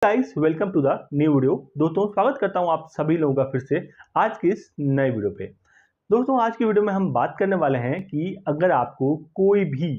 Guys welcome to the new video. दोस्तों स्वागत करता हूं आप सभी लोगों का फिर से आज की इस नए वीडियो पे। दोस्तों आज की वीडियो में हम बात करने वाले हैं कि अगर आपको कोई भी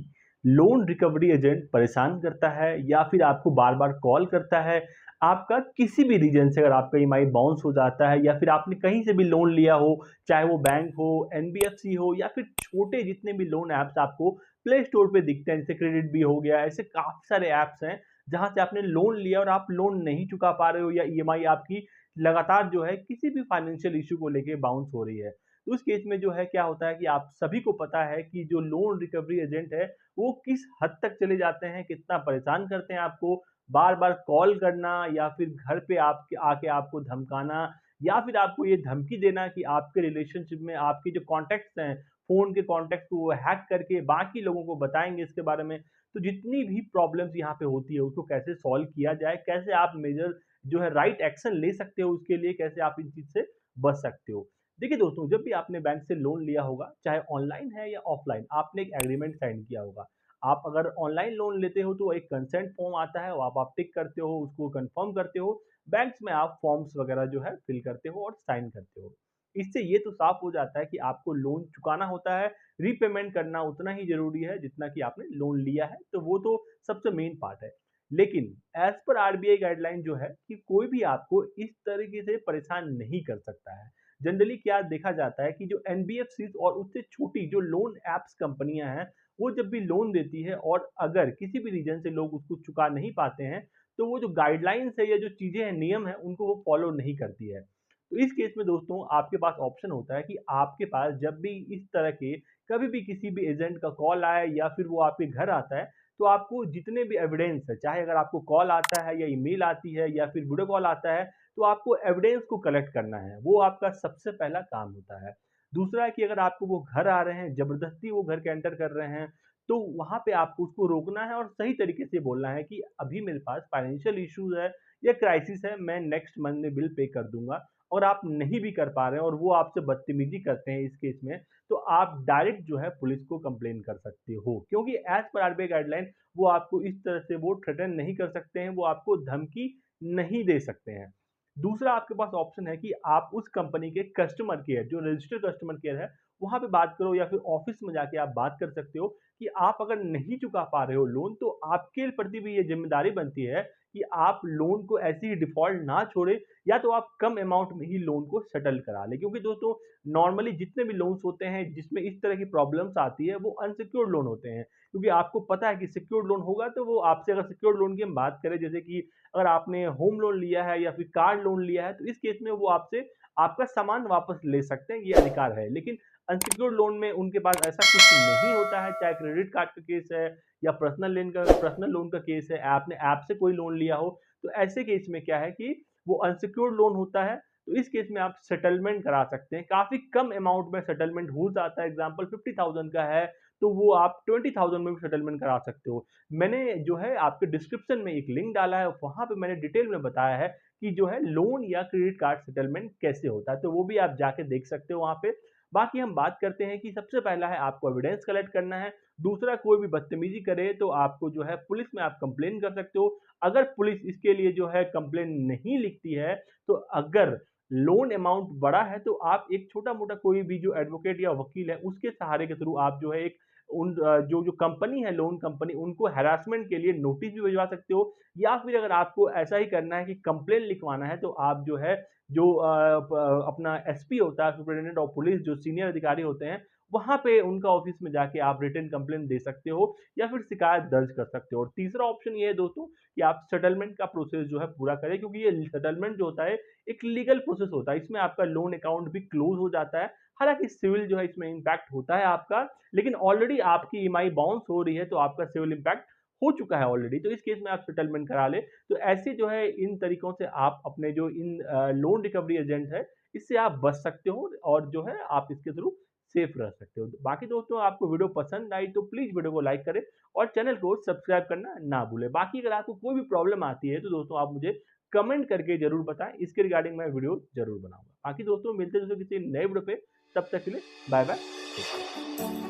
लोन रिकवरी एजेंट परेशान करता है या फिर आपको बार बार कॉल करता है, आपका किसी भी रीजन से अगर आपका ईएमआई बाउंस हो जाता है या फिर आपने कहीं से भी लोन लिया हो, चाहे वो बैंक हो, एनबीएफसी हो या फिर छोटे जितने भी लोन ऐप्स आपको प्ले स्टोर पे दिखते हैं, जैसे क्रेडिट भी हो गया, ऐसे काफी सारे ऐप्स हैं जहां से आपने लोन लिया और आप लोन नहीं चुका पा रहे हो या ईएमआई आपकी लगातार जो है किसी भी फाइनेंशियल इशू को लेके बाउंस हो रही है। तो उस केस में जो है क्या होता है कि आप सभी को पता है कि जो लोन रिकवरी एजेंट है वो किस हद तक चले जाते हैं, कितना परेशान करते हैं आपको, बार बार कॉल करना या फिर घर पे आपके आके आपको धमकाना या फिर आपको ये धमकी देना कि आपके रिलेशनशिप में आपके जो कॉन्टेक्ट्स हैं, फोन के कॉन्टेक्ट को वो हैक करके बाकी लोगों को बताएंगे इसके बारे में। तो जितनी भी प्रॉब्लम्स यहाँ पे होती है उसको कैसे सॉल्व किया जाए, कैसे आप मेजर जो है राइट एक्शन ले सकते हो, उसके लिए कैसे आप इन चीज से बच सकते हो। देखिए दोस्तों, जब भी आपने बैंक से लोन लिया होगा, चाहे ऑनलाइन है या ऑफलाइन, आपने एक एग्रीमेंट साइन किया होगा। आप अगर ऑनलाइन लोन लेते हो तो एक कंसेंट फॉर्म आता है, वो आप टिक करते हो, उसको कंफर्म करते हो। बैंक्स में आप फॉर्म्स वगैरह जो है फिल करते हो और साइन करते हो। इससे ये तो साफ हो जाता है कि आपको लोन चुकाना होता है, रीपेमेंट करना उतना ही ज़रूरी है जितना कि आपने लोन लिया है, तो वो तो सबसे मेन पार्ट है। लेकिन एज़ पर आरबीआई गाइडलाइन जो है कि कोई भी आपको इस तरीके से परेशान नहीं कर सकता है। जनरली क्या देखा जाता है कि जो एनबीएफसीज़ और उससे छोटी जो लोन ऐप्स कंपनियां हैं, वो जब भी लोन देती है और अगर किसी भी रीज़न से लोग उसको चुका नहीं पाते हैं, तो वो जो गाइडलाइंस है या जो चीज़ें हैं, नियम हैं, उनको वो फॉलो नहीं करती है। तो इस केस में दोस्तों आपके पास ऑप्शन होता है कि आपके पास जब भी इस तरह के कभी भी किसी भी एजेंट का कॉल आए या फिर वो आपके घर आता है, तो आपको जितने भी एविडेंस है, चाहे अगर आपको कॉल आता है या ईमेल आती है या फिर वीडियो कॉल आता है, तो आपको एविडेंस को कलेक्ट करना है। वो आपका सबसे पहला काम होता है। दूसरा है कि अगर आपको वो घर आ रहे हैं, जबरदस्ती वो घर के एंटर कर रहे हैं, तो वहां पे आपको उसको रोकना है और सही तरीके से बोलना है कि अभी मेरे पास फाइनेंशियल इश्यूज है या क्राइसिस है, मैं नेक्स्ट मंथ में बिल पे कर दूंगा। और आप नहीं भी कर पा रहे हैं और वो आपसे बदतमीजी करते हैं इस केस में, तो आप डायरेक्ट जो है पुलिस को कंप्लेन कर सकते हो, क्योंकि एज पर आरबीआई गाइडलाइन वो आपको इस तरह से वो थ्रेटन नहीं कर सकते हैं, वो आपको धमकी नहीं दे सकते हैं। दूसरा आपके पास ऑप्शन है कि आप उस कंपनी के कस्टमर केयर, जो रजिस्टर्ड कस्टमर केयर है, वहां पे बात करो या फिर ऑफिस में जाके आप बात कर सकते हो कि आप अगर नहीं चुका पा रहे हो लोन, तो आपके प्रति भी ये जिम्मेदारी बनती है कि आप लोन को ऐसे ही डिफॉल्ट ना छोड़े, या तो आप कम अमाउंट में ही लोन को सेटल करा लें। क्योंकि दोस्तों नॉर्मली जितने भी लोन्स होते हैं जिसमें इस तरह की प्रॉब्लम्स आती है, वो अनसिक्योर्ड लोन होते हैं। क्योंकि आपको पता है कि सिक्योर्ड लोन होगा तो वो आपसे, अगर सिक्योर्ड लोन की हम बात करें, जैसे कि अगर आपने होम लोन लिया है या फिर कार लोन लिया है, तो इस केस में वो आपसे आपका सामान वापस ले सकते हैं, ये अधिकार है। लेकिन अनसिक्योर्ड लोन में उनके पास ऐसा कुछ नहीं होता है, चाहे क्रेडिट कार्ड का केस है या पर्सनल लोन का केस है, आपने ऐप से कोई लोन लिया हो, तो ऐसे केस में क्या है कि वो अनसिक्योर्ड लोन होता है। तो इस केस में आप सेटलमेंट करा सकते हैं, काफी कम अमाउंट में सेटलमेंट हो जाता है। एग्जांपल 50,000 का है तो वो आप 20,000 में भी सेटलमेंट करा सकते हो। मैंने जो है आपके डिस्क्रिप्शन में एक लिंक डाला है, वहां पे मैंने डिटेल में बताया है कि जो है लोन या क्रेडिट कार्ड सेटलमेंट कैसे होता है, तो वो भी आप जाके देख सकते हो वहां पे। बाकी हम बात करते हैं कि सबसे पहला है आपको एविडेंस कलेक्ट करना है। दूसरा, कोई भी बदतमीजी करे तो आपको जो है पुलिस में आप कंप्लेन कर सकते हो। अगर पुलिस इसके लिए जो है कंप्लेन नहीं लिखती है, तो अगर लोन अमाउंट बड़ा है तो आप एक छोटा मोटा कोई भी जो एडवोकेट या वकील है उसके सहारे के थ्रू आप जो है एक उन जो जो कंपनी है, लोन कंपनी, उनको हैरासमेंट के लिए नोटिस भी भिजवा सकते हो। या फिर अगर आपको ऐसा ही करना है कि कंप्लेन लिखवाना है, तो आप जो है जो अपना एसपी होता है, सुपरिटेंडेंट ऑफ पुलिस, जो सीनियर अधिकारी होते हैं, वहां पे उनका ऑफिस में जाके आप रिटन कंप्लेन दे सकते हो या फिर शिकायत दर्ज कर सकते हो। और तीसरा ऑप्शन ये है दोस्तों कि आप सेटलमेंट का प्रोसेस जो है पूरा करें, क्योंकि ये सेटलमेंट जो होता है एक लीगल प्रोसेस होता है, इसमें आपका लोन अकाउंट भी क्लोज हो जाता है। हालांकि सिविल जो है इसमें इम्पैक्ट होता है आपका, लेकिन ऑलरेडी आपकी ईएमआई बाउंस हो रही है तो आपका सिविल इम्पैक्ट हो चुका है ऑलरेडी, तो इस केस में आप सेटलमेंट करा ले। तो ऐसे जो है इन तरीकों से आप अपने जो इन लोन रिकवरी एजेंट है, इससे आप बच सकते हो और जो है आप इसके थ्रू सेफ रह सकते हो। बाकी दोस्तों, आपको वीडियो पसंद आई तो प्लीज वीडियो को लाइक करें और चैनल को सब्सक्राइब करना ना भूलें। बाकी अगर आपको कोई भी प्रॉब्लम आती है तो दोस्तों आप मुझे कमेंट करके जरूर बताएं, इसके रिगार्डिंग मैं वीडियो जरूर बनाऊंगा। बाकी दोस्तों मिलते हैं दोस्तों किसी नए वीडियो पे, तब तक के लिए बाय बाय।